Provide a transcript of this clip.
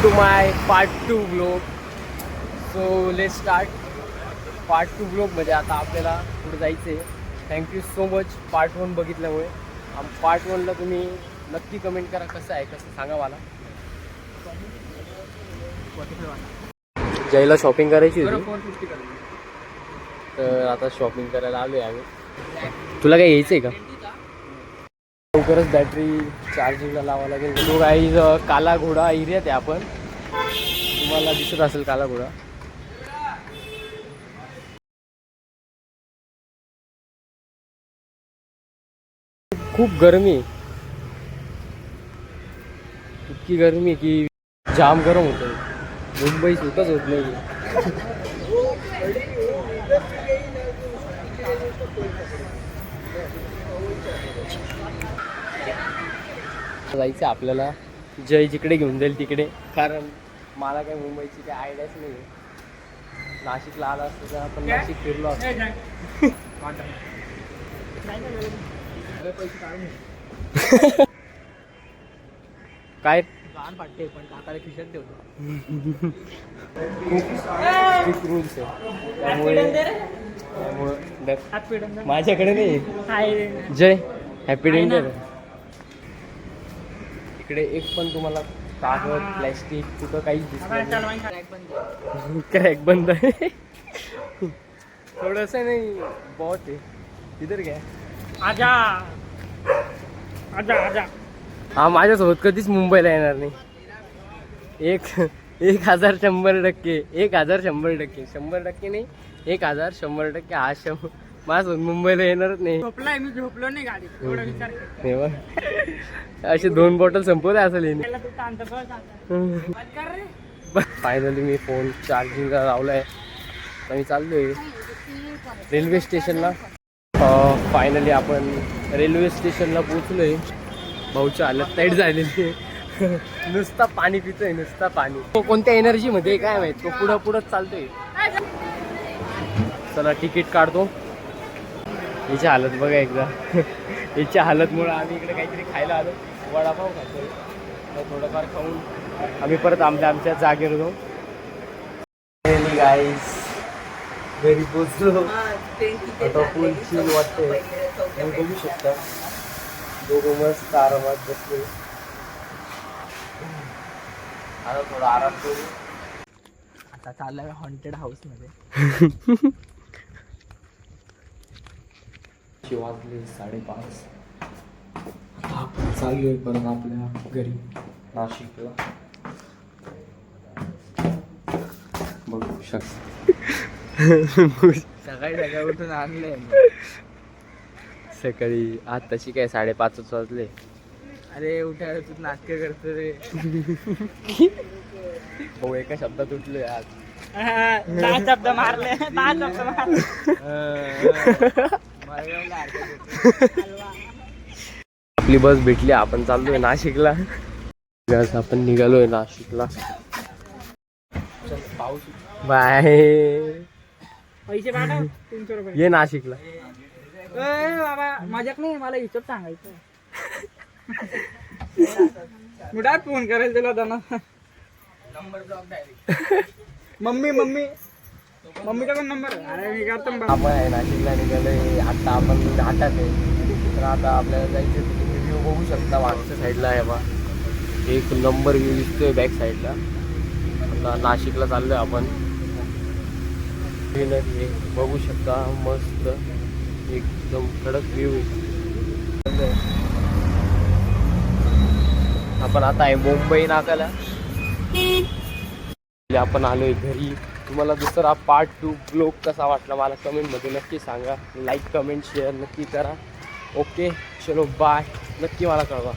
Welcome to my part 2 blog. So let start part 2 ब्लॉगमध्ये. आता आपल्याला पुढे जायचं आहे. थँक्यू सो मच पार्ट 1 बघितल्यामुळे. पार्ट 1ला तुम्ही नक्की कमेंट करा कसं आहे, कसं सांगा मला. जयला शॉपिंग करायची होती तर आता शॉपिंग करायला आलो आहे आम्ही. तुला काय घ्यायचं आहे का? लवकरच बॅटरी चार्जिंगला लावावं लागेल. तो गाईज काला घोडा एरियात आहे आपण. तुम्हाला दिसत असेल काला घोडा. खूप गरमी आहे. इतकी गरमी की जाम गरम होतं. मुंबई सुटच होत नाही. जायचं आपल्याला. जय जिकडे घेऊन जाईल तिकडे, कारण मला काही मुंबईची काही आयडियाच नाही. नाशिकला आला असतो तर आपण नाशिक फिरलो असतो. काय लहान पाठते पण काकाला खिशात ठेवतो. खूप स्ट्रिक्ट रूल्स आहे त्यामुळे माझ्याकडे नाही. जय हॅपी न्यू इयर. इकडे एक पण तुम्हाला कागद प्लॅस्टिक कुठं काहीच दिसत. क्रॅक बंद आहे. थोडंसं नाही बहुत आहे. इधर काय आजा आजा आजा. हा माझ्यासोबत कधीच मुंबईला येणार नाही. 1,100% 1,100% 100% नाही 1,100% हा माझ्यासोबत मुंबईला येणारच नाही. झोपलाय मी, झोपलो नाही गाडीत. एवढा विचार कर. तेव्हा असे 2 बॉटल संपवले असेल. फायनली मी फोन चार्जिंगला लावलाय. तर मी चाललोय रेल्वे स्टेशनला. फायनली आपण रेल्वे स्टेशनला पोहोचलोय. भाऊच्या हालत टाईट झालेली. नुसता पाणी पितोय, नुसता पाणी. तो कोणत्या एनर्जी मध्ये काय माहित. तो पुढं पुढंच चालतोय. चला तिकीट काढतो. याची हालत बघा एकदा. याच्या हालतमुळे आम्ही इकडे काहीतरी खायला आलो. वडापाव खातोय. तर थोडंफार खाऊन आम्ही परत आमच्या जागेवर जाऊ. गाईस घरी पोचलो. आता फुल चिल वाटतंय. तुम्ही बघू शकता दोघं मस्त आरामात बसले. आता थोडा आराम करू. आता चाललाय हॉन्टेड हाऊस मध्ये. वाजले 5:30. चाललोय परत आपल्या घरी नाशिकला. बघू शकता सकाळी उठून आणलंय. सकाळी आज तशी काय 5:30 वाजले. अरे उठायला तू नाटक करतो रे. भाऊ एका शब्दात उठलोय आज. 10 शब्द मारले. 10 शब्द आपली बस भेटली. आपण चाललोय नाशिकला. आज आपण निघालोय नाशिकला. पाऊस. बाय. पैसे पाठव 300 रुपये. ये नाशिकला. बाबा मजाक नाही, मला हिशोब सांगायचं. मी डायरेक्ट फोन करेल तुला त्यांना. Number block direct. मम्मीचा पण नंबर. अरे मी करतो. आपण आहे नाशिकला निघालोय. आता आपण घाटात आहे. तर आता आपल्याला जायचं. तुम्ही व्ह्यू बघू शकता मागच्या साईडला आहे बा. एक नंबर व्ह्यू दिसतोय बॅक साईडला. आता नाशिकला चाललोय आपण. हे बघू शकता मस्त एकदम कडक व्ह्यू आहे. आपण आता आहे मुंबई नाकाला. आपण आलोय घरी. तुम्हाला दुसरा पार्ट 2 ब्लॉग कसा वाटला मला कमेंटमध्ये नक्की सांगा. लाईक कमेंट शेअर नक्की करा. ओके चलो बाय. नक्की मला कळवा.